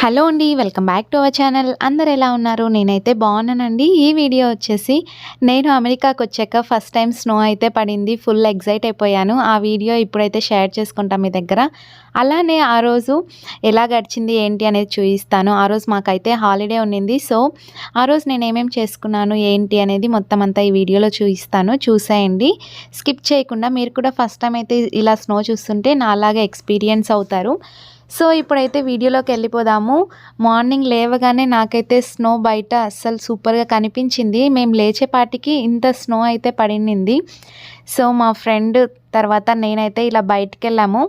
Hello అండి. Welcome back to our channel. అందరూ ఎలా ఉన్నారు? నేనైతే బాగున్నానండి. ఈ వీడియో వచ్చేసి నేను అమెరికాకొచ్చాక ఫస్ట్ టైం స్నో అయితే పడింది. ఫుల్ ఎక్సైట్ అయిపోయాను. ఆ వీడియో ఇప్పుడైతే షేర్ చేసుకుంటా మీ దగ్గర. అలానే ఆ రోజు ఎలా గడిచింది ఏంటి అనేది చూపిస్తాను. ఆ రోజు మాకైతే హాలిడే ఉండింది. సో ఆ రోజు నేను ఏమేమి చేసుకున్నాను ఏంటి అనేది మొత్తం అంతా ఈ వీడియోలో చూపిస్తాను. చూసేయండి. స్కిప్ చేయకుండా. మీరు కూడా ఫస్ట్ టైం అయితే ఇలా స్నో చూస్తుంటే నాలాగా ఎక్స్పీరియన్స్ అవుతారు. సో ఇప్పుడైతే వీడియోలోకి వెళ్ళిపోదాము. మార్నింగ్ లేవగానే నాకైతే స్నో బయట అస్సలు సూపర్గా కనిపించింది. మేము లేచేపాటికి ఇంత స్నో అయితే పడింది. సో మా ఫ్రెండ్ తర్వాత నేనైతే ఇలా బయటికి వెళ్ళాము.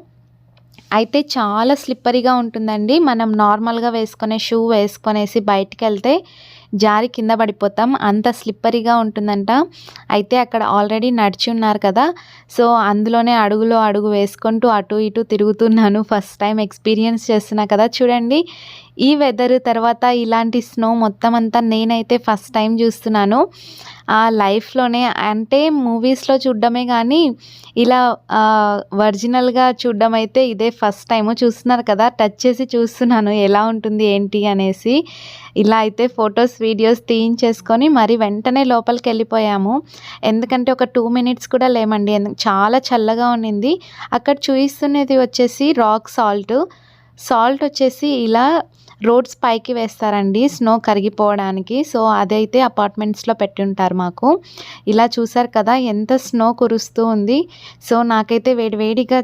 అయితే చాలా స్లిప్పరీగా ఉంటుందండి. మనం నార్మల్గా వేసుకునే షూ వేసుకొనేసి బయటికి వెళ్తే జారి కింద పడిపోతాం. అంత స్లిప్పరీగా ఉంటుందంట. అయితే అక్కడ ఆల్రెడీ నడిచి ఉన్నారు కదా, సో అందులోనే అడుగులో అడుగు వేసుకుంటూ అటు ఇటు తిరుగుతున్నాను. ఫస్ట్ టైం ఎక్స్పీరియన్స్ చేస్తున్నా కదా. చూడండి, ఈ వెదర్ తర్వాత ఇలాంటి స్నో మొత్తం అంతా నేనైతే ఫస్ట్ టైం చూస్తున్నాను ఆ లైఫ్లోనే. అంటే మూవీస్లో చూడడమే కానీ ఇలా ఒరిజినల్గా చూడడం అయితే ఇదే ఫస్ట్ టైము. చూస్తున్నారు కదా, టచ్ చేసి చూస్తున్నాను ఎలా ఉంటుంది ఏంటి అనేసి. ఇలా అయితే ఫొటోస్ వీడియోస్ తీయించేసుకొని మరి వెంటనే లోపలికి వెళ్ళిపోయాము. ఎందుకంటే ఒక 2 మినిట్స్ కూడా లేమండి. చాలా చల్లగా ఉన్నింది. అక్కడ చూపిస్తున్నది వచ్చేసి రాక్ సాల్ట్ వచ్చేసి ఇలా రోడ్స్ పైకి వేస్తారండి స్నో కరిగిపోవడానికి. సో అదైతే అపార్ట్మెంట్స్లో పెట్టి ఉంటారు మాకు. ఇలా చూసారు కదా ఎంత స్నో కురుస్తూ ఉంది. సో నాకైతే వేడివేడిగా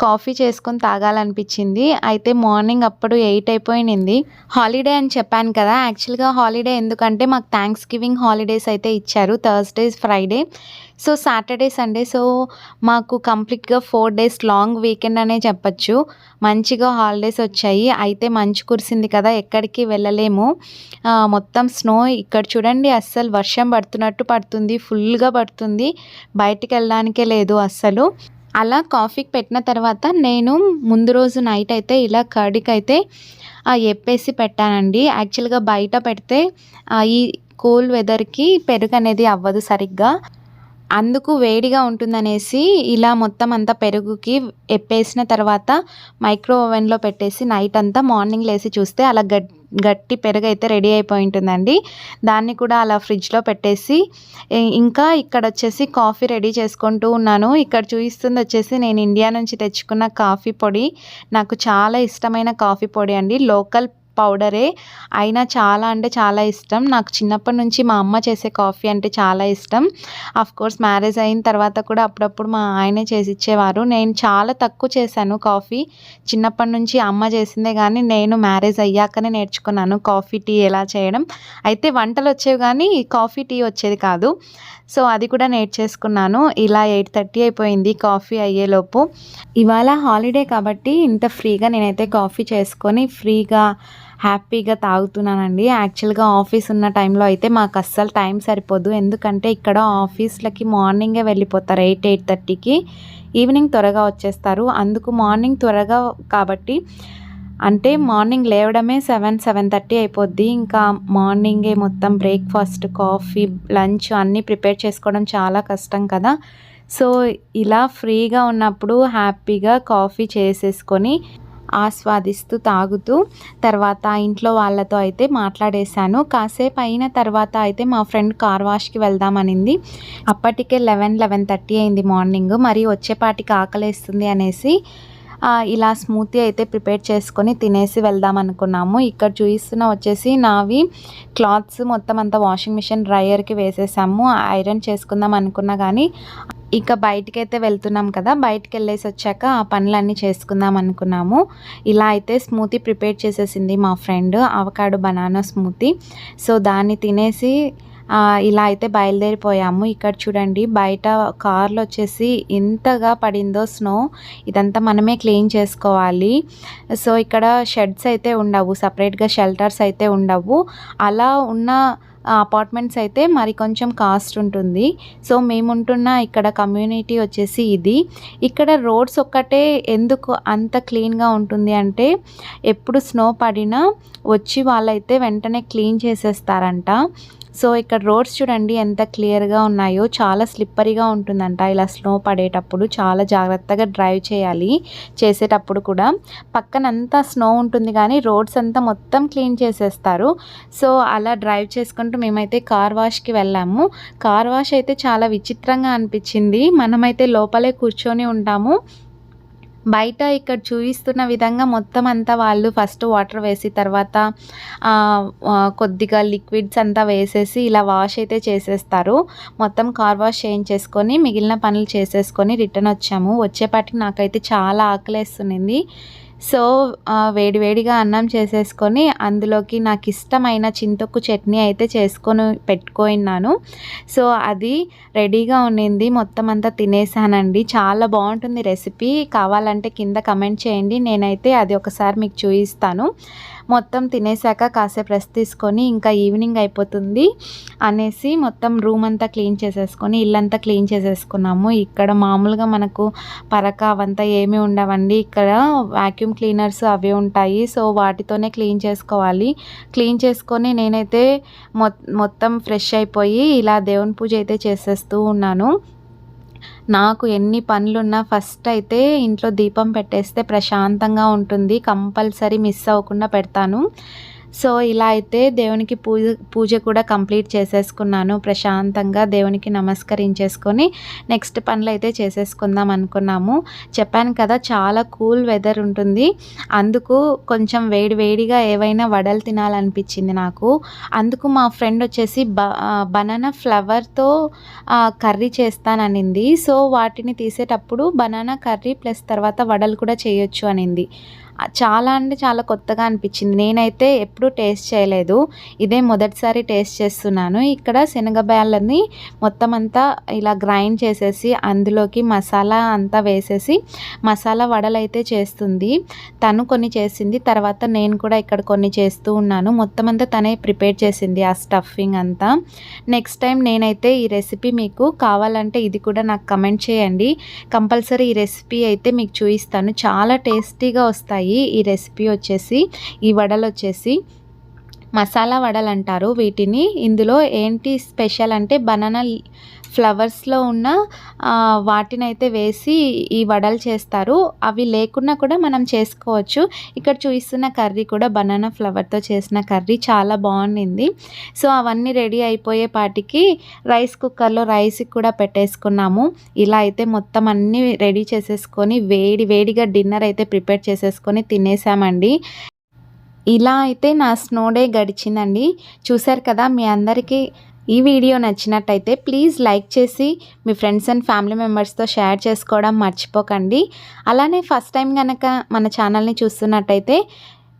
కాఫీ చేసుకొని తాగాలనిపించింది. అయితే మార్నింగ్ అప్పుడు 8 అయిపోయింది. హాలిడే అని చెప్పాను కదా, యాక్చువల్గా హాలిడే ఎందుకంటే మాకు థ్యాంక్స్ గివింగ్ హాలిడేస్ అయితే ఇచ్చారు. Thursday Friday, so Saturday Sunday. So మాకు కంప్లీట్గా 4 డేస్ లాంగ్ వీకెండ్ అనే చెప్పచ్చు. మంచిగా హాలిడేస్ వచ్చాయి. అయితే మంచు కురిసింది కదా, ఎక్కడికి వెళ్ళలేము. మొత్తం స్నో ఇక్కడ చూడండి, అస్సలు వర్షం పడుతున్నట్టు పడుతుంది. ఫుల్గా పడుతుంది. బయటికి వెళ్ళడానికే లేదు అస్సలు. అలా కాఫీకి పెట్టిన తర్వాత నేను ముందు రోజు నైట్ అయితే ఇలా కర్డ్కి అయితే ఎప్పేసి పెట్టానండి. యాక్చువల్గా బయట పెడితే ఈ కూల్ వెదర్కి పెరుగు అనేది అవ్వదు సరిగ్గా, అందుకు వేడిగా ఉంటుందనేసి ఇలా మొత్తం అంతా పెరుగుకి ఎప్పేసిన తర్వాత మైక్రో ఓవెన్లో పెట్టేసి నైట్ అంతా మార్నింగ్ లేసి చూస్తే అలా గట్టి పెరుగు అయితే రెడీ అయిపోయి ఉంటుందండి. దాన్ని కూడా అలా ఫ్రిడ్జ్లో పెట్టేసి ఇంకా ఇక్కడ వచ్చేసి కాఫీ రెడీ చేసుకుంటూ ఉన్నాను. ఇక్కడ చూపిస్తుంది వచ్చేసి నేను ఇండియా నుంచి తెచ్చుకున్న కాఫీ పొడి. నాకు చాలా ఇష్టమైన కాఫీ పొడి అండి. లోకల్ పౌడరే అయినా చాలా అంటే చాలా ఇష్టం. నాకు చిన్నప్పటి నుంచి మా అమ్మ చేసే కాఫీ అంటే చాలా ఇష్టం. కోర్స్ మ్యారేజ్ అయిన తర్వాత కూడా అప్పుడప్పుడు మా ఆయనే చేసి ఇచ్చేవారు. నేను చాలా తక్కువ చేశాను కాఫీ. చిన్నప్పటి నుంచి అమ్మ చేసిందే కానీ నేను మ్యారేజ్ అయ్యాకనే నేర్చుకున్నాను కాఫీ టీ ఎలా చేయడం. అయితే వంటలు వచ్చేవి కానీ కాఫీ టీ వచ్చేది కాదు. సో అది కూడా నేర్చేసుకున్నాను. ఇలా 8:30 అయిపోయింది కాఫీ అయ్యేలోపు. ఇవాళ హాలిడే కాబట్టి ఇంత ఫ్రీగా నేనైతే కాఫీ చేసుకొని ఫ్రీగా హ్యాపీగా తాగుతున్నానండి. యాక్చువల్గా ఆఫీస్ ఉన్న టైంలో అయితే మాకు అస్సలు టైం సరిపోదు. ఎందుకంటే ఇక్కడ ఆఫీస్లకి మార్నింగే వెళ్ళిపోతారు 8:30కి, ఈవినింగ్ త్వరగా వచ్చేస్తారు. అందుకు మార్నింగ్ త్వరగా కాబట్టి అంటే మార్నింగ్ లేవడమే 7:30 అయిపోద్ది. ఇంకా మార్నింగే మొత్తం బ్రేక్ఫాస్ట్, కాఫీ, లంచ్ అన్నీ ప్రిపేర్ చేసుకోవడం చాలా కష్టం కదా. సో ఇలా ఫ్రీగా ఉన్నప్పుడు హ్యాపీగా కాఫీ చేసేసుకొని ఆస్వాదిస్తూ తాగుతూ తర్వాత ఇంట్లో వాళ్ళతో అయితే మాట్లాడేశాను. కాసేపు అయిన తర్వాత అయితే మా ఫ్రెండ్ కార్ వాష్కి వెళ్దామనింది. అప్పటికే 11:30 అయింది మార్నింగ్. మరి వచ్చేపాటికి ఆకలేస్తుంది అనేసి ఇలా స్మూతీ అయితే ప్రిపేర్ చేసుకొని తినేసి వెళ్దాం అనుకున్నాము. ఇక్కడ చూపిస్తున్న వచ్చేసి నావి క్లాత్స్ మొత్తం అంతా వాషింగ్ మిషన్ డ్రైయర్కి వేసేసాము. ఐరన్ చేసుకుందాం అనుకున్నా కానీ ఇక బయటికైతే వెళ్తున్నాం కదా, బయటికి వెళ్ళేసి వచ్చాక ఆ పనులన్నీ చేసుకుందాం అనుకున్నాము. ఇలా అయితే స్మూతీ ప్రిపేర్ చేసేసింది మా friend, avocado banana smoothie. So దాన్ని తినేసి ఇలా అయితే బయలుదేరిపోయాము. ఇక్కడ చూడండి, బయట కార్లో వచ్చేసి ఎంతగా పడిందో స్నో. ఇదంతా మనమే క్లీన్ చేసుకోవాలి. సో ఇక్కడ షెడ్స్ అయితే ఉండవు, సపరేట్గా షెల్టర్స్ అయితే ఉండవు. అలా ఉన్న అపార్ట్మెంట్స్ అయితే మరి కొంచెం కాస్ట్ ఉంటుంది. సో మేముంటున్న ఇక్కడ కమ్యూనిటీ వచ్చేసి ఇది. ఇక్కడ రోడ్స్ ఒక్కటే ఎందుకు అంత క్లీన్గా ఉంటుంది అంటే ఎప్పుడు స్నో పడినా వచ్చి వాళ్ళైతే వెంటనే క్లీన్ చేసేస్తారంట. సో ఇక్కడ రోడ్స్ చూడండి ఎంత క్లియర్గా ఉన్నాయో. చాలా స్లిప్పరీగా ఉంటుందంట ఇలా స్నో పడేటప్పుడు. చాలా జాగ్రత్తగా డ్రైవ్ చేయాలి చేసేటప్పుడు కూడా. పక్కనంతా స్నో ఉంటుంది కానీ రోడ్స్ అంతా మొత్తం క్లీన్ చేసేస్తారు. సో అలా డ్రైవ్ చేసుకుంటూ మేమైతే కార్ వాష్కి వెళ్ళాము. కార్ వాష్ అయితే చాలా విచిత్రంగా అనిపించింది. మనమైతే లోపలే కూర్చొని ఉంటాము. బయట ఇక్కడ చూపిస్తున్న విధంగా మొత్తం అంతా వాళ్ళు ఫస్ట్ వాటర్ వేసి తర్వాత కొద్దిగా లిక్విడ్స్ అంతా వేసేసి ఇలా వాష్ అయితే చేసేస్తారు. మొత్తం కార్ వాష్ చేయించేసుకొని మిగిలిన పనులు చేసేసుకొని రిటర్న్ వచ్చాము. వచ్చేపాటికి నాకైతే చాలా ఆకలేస్తుంది. సో వేడివేడిగా అన్నం చేసేసుకొని అందులోకి నాకు ఇష్టమైన చింతొక్కు చట్నీ అయితే చేసుకొని పెట్టుకున్నాను. సో అది రెడీగా ఉండింది. మొత్తం అంతా తినేసానండి. చాలా బాగుంటుంది రెసిపీ. కావాలంటే కింద కమెంట్ చేయండి. నేనైతే అది ఒకసారి మీకు చూపిస్తాను. మొత్తం తినేసాక కాసేపు రెస్ట్ తీసుకొని ఇంకా ఈవినింగ్ అయిపోతుంది అనేసి మొత్తం రూమ్ అంతా క్లీన్ చేసేసుకొని ఇల్లంతా క్లీన్ చేసేసుకున్నాము. ఇక్కడ మామూలుగా మనకు పరక అవంతా ఏమీ ఉండవండి. ఇక్కడ వాక్యూమ్ క్లీనర్స్ అవి ఉంటాయి. సో వాటితోనే క్లీన్ చేసుకోవాలి. క్లీన్ చేసుకొని నేనైతే మొత్తం ఫ్రెష్ అయిపోయి ఇలా దేవుని పూజ అయితే చేసేస్తూ ఉన్నాను. నాకు ఎన్ని పనులున్నా ఫస్ట్ అయితే ఇంట్లో దీపం పెట్టేస్తే ప్రశాంతంగా ఉంటుంది. కంపల్సరీ మిస్ అవ్వకుండా పెడతాను. సో ఇలా అయితే దేవునికి పూజ కూడా కంప్లీట్ చేసేసుకున్నాను. ప్రశాంతంగా దేవునికి నమస్కరించేసుకొని నెక్స్ట్ పనులు అయితే చేసేసుకుందాం అనుకున్నాము. చెప్పాను కదా చాలా కూల్ వెదర్ ఉంటుంది. అందుకు కొంచెం వేడిగా ఏవైనా వడలు తినాలనిపించింది నాకు. అందుకు మా ఫ్రెండ్ వచ్చేసి బనానా ఫ్లవర్తో కర్రీ చేస్తాననింది. సో వాటిని తీసేటప్పుడు బనానా కర్రీ ప్లస్ తర్వాత వడలు కూడా చేయొచ్చు అనింది. చాలా అంటే చాలా కొత్తగా అనిపించింది. నేనైతే ఎప్పుడూ టేస్ట్ చేయలేదు. ఇదే మొదటిసారి టేస్ట్ చేస్తున్నాను. ఇక్కడ శనగబ్యాళ్ళని మొత్తం అంతా ఇలా గ్రైండ్ చేసేసి అందులోకి మసాలా అంతా వేసేసి మసాలా వడలు అయితే చేస్తుంది. తను కొన్ని చేసింది. తర్వాత నేను కూడా ఇక్కడ కొన్ని చేస్తూ ఉన్నాను. మొత్తం అంతా తనే ప్రిపేర్ చేసింది ఆ స్టఫింగ్ అంతా. నెక్స్ట్ టైం నేనైతే ఈ రెసిపీ మీకు కావాలంటే ఇది కూడా నాకు కమెంట్ చేయండి. కంపల్సరీ ఈ రెసిపీ అయితే మీకు చూపిస్తాను. చాలా టేస్టీగా వస్తాయి. ఈ రెసిపీ వచ్చేసి ఈ వడలు వచ్చేసి మసాలా వడలు అంటారు వీటిని. ఇందులో ఏంటి స్పెషల్ అంటే బనానా ఫ్లవర్స్లో ఉన్న వాటినైతే వేసి ఈ వడలు చేస్తారు. అవి లేకున్నా కూడా మనం చేసుకోవచ్చు. ఇక్కడ చూపిస్తున్న కర్రీ కూడా బనానా ఫ్లవర్తో చేసిన కర్రీ చాలా బాగుండింది. సో అవన్నీ రెడీ అయిపోయేపాటికి రైస్ కుక్కర్లో రైస్కి కూడా పెట్టేసుకున్నాము. ఇలా అయితే మొత్తం అన్నీ రెడీ చేసేసుకొని వేడిగా డిన్నర్ అయితే ప్రిపేర్ చేసేసుకొని తినేసామండి. ఇలా అయితే నా స్నో డే గడిచిందండి. చూశారు కదా. మీ అందరికీ ఈ వీడియో నచ్చినట్టయితే ప్లీజ్ లైక్ చేసి మీ ఫ్రెండ్స్ అండ్ ఫ్యామిలీ మెంబర్స్తో షేర్ చేసుకోవడం మర్చిపోకండి. అలానే ఫస్ట్ టైం కనుక మన ఛానల్ని చూస్తున్నట్టయితే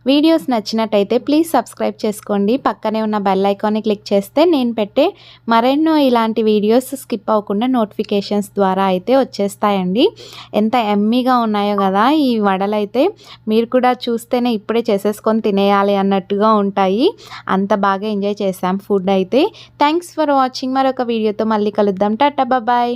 వీడియోస్ నచ్చినట్టయితే ప్లీజ్ సబ్స్క్రైబ్ చేసుకోండి. పక్కనే ఉన్న బెల్ ఐకాన్ని క్లిక్ చేస్తే నేను పెట్టే మరెన్నో ఇలాంటి వీడియోస్ స్కిప్ అవ్వకుండా నోటిఫికేషన్స్ ద్వారా అయితే వచ్చేస్తాయండి. ఎంత ఎమ్మీగా ఉన్నాయో కదా ఈ వడలు అయితే. మీరు కూడా చూస్తేనే ఇప్పుడే చేసేసుకొని తినేయాలి అన్నట్టుగా ఉంటాయి. అంత బాగా ఎంజాయ్ చేసాం ఫుడ్ అయితే. Thanks for watching. మరొక వీడియోతో మళ్ళీ కలుద్దాం. టాటా బాయ్.